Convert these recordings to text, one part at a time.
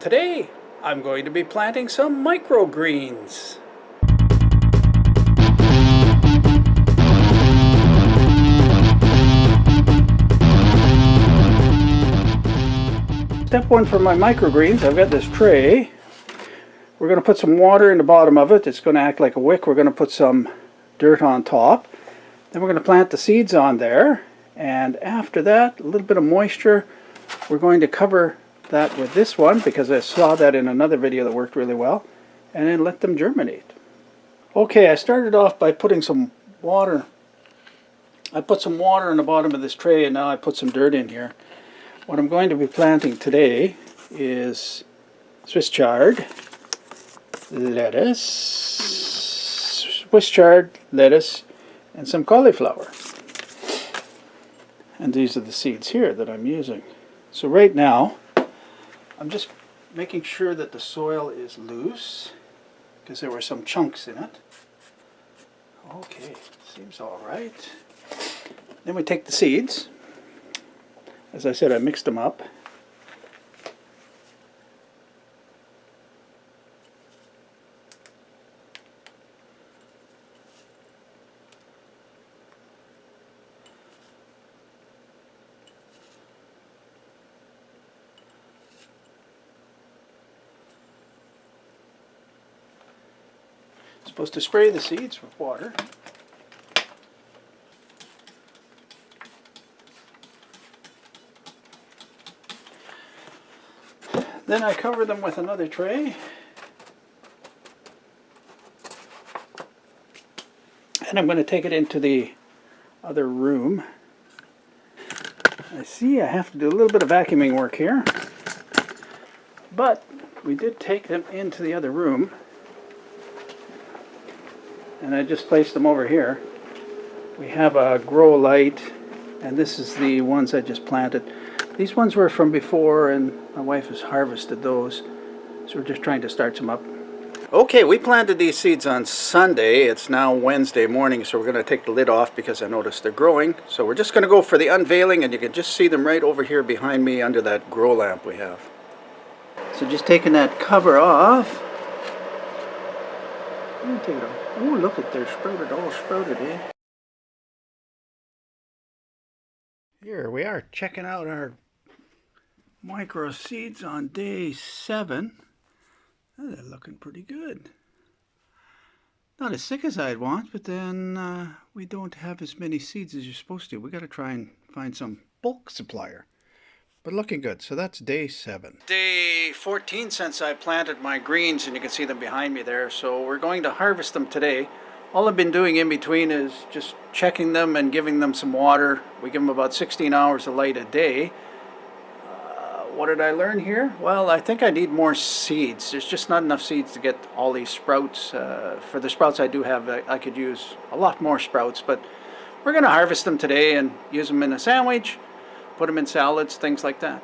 Today, I'm going to be planting some microgreens. Step one for my microgreens, I've got this tray. We're going to put some water in the bottom of it. It's going to act like a wick. We're going to put some dirt on top. Then we're going to plant the seeds on there. And after that, a little bit of moisture. We're going to cover that with this one because I saw that in another video that worked really well, and then let them germinate. Okay, I started off by putting some water. I put some water in the bottom of this tray, and now I put some dirt in here. What I'm going to be planting today is Swiss chard, lettuce, Swiss chard, lettuce, and some cauliflower. And these are the seeds here that I'm using. So right now, I'm just making sure that the soil is loose because there were some chunks in it. Okay, seems all right. Then we take the seeds. As I said, I mixed them up. Supposed to spray the seeds with water. Then I cover them with another tray. And I'm going to take it into the other room. I see I have to do a little bit of vacuuming work here. But we did take them into the other room. And I just placed them over here. We have a grow light, and this is the ones I just planted. These ones were from before, and my wife has harvested those. So we're just trying to start some up. Okay, we planted these seeds on Sunday. It's now Wednesday morning, so we're going to take the lid off because I noticed they're growing. So we're just going to go for the unveiling, and you can just see them right over here behind me under that grow lamp we have. So just taking that cover off. Take it off. Oh, look at they're sprouted, all sprouted, eh? Here we are checking out our micro seeds on day 7. Oh, they're looking pretty good. Not as thick as I'd want, but then we don't have as many seeds as you're supposed to. We got to try and find some bulk supplier. But looking good. So that's day 7. Day 14 since I planted my greens, and you can see them behind me there. So we're going to harvest them today. All I've been doing in between is just checking them and giving them some water. We give them about 16 hours of light a day. What did I learn here? Well, I think I need more seeds. There's just not enough seeds to get all these sprouts. For the sprouts I do have, I could use a lot more sprouts. But we're going to harvest them today and use them in a sandwich. Put them in salads, things like that.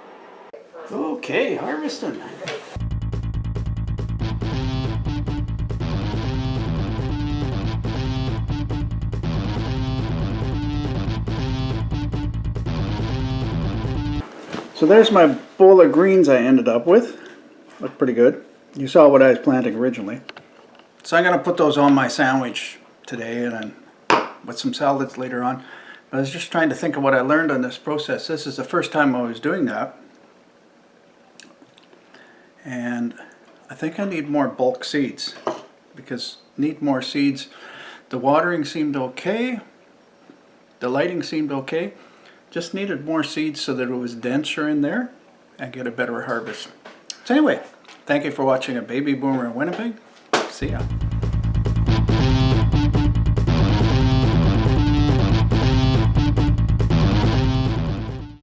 Okay, harvesting. So there's my bowl of greens I ended up with. Look pretty good. You saw what I was planting originally. So I'm going to put those on my sandwich today and then with some salads later on. I was just trying to think of what I learned on this process. This is the first time I was doing that. And I think I need more bulk seeds because need more seeds. The watering seemed okay. The lighting seemed okay. Just needed more seeds so that it was denser in there and get a better harvest. So anyway, thank you for watching a Baby Boomer in Winnipeg. See ya.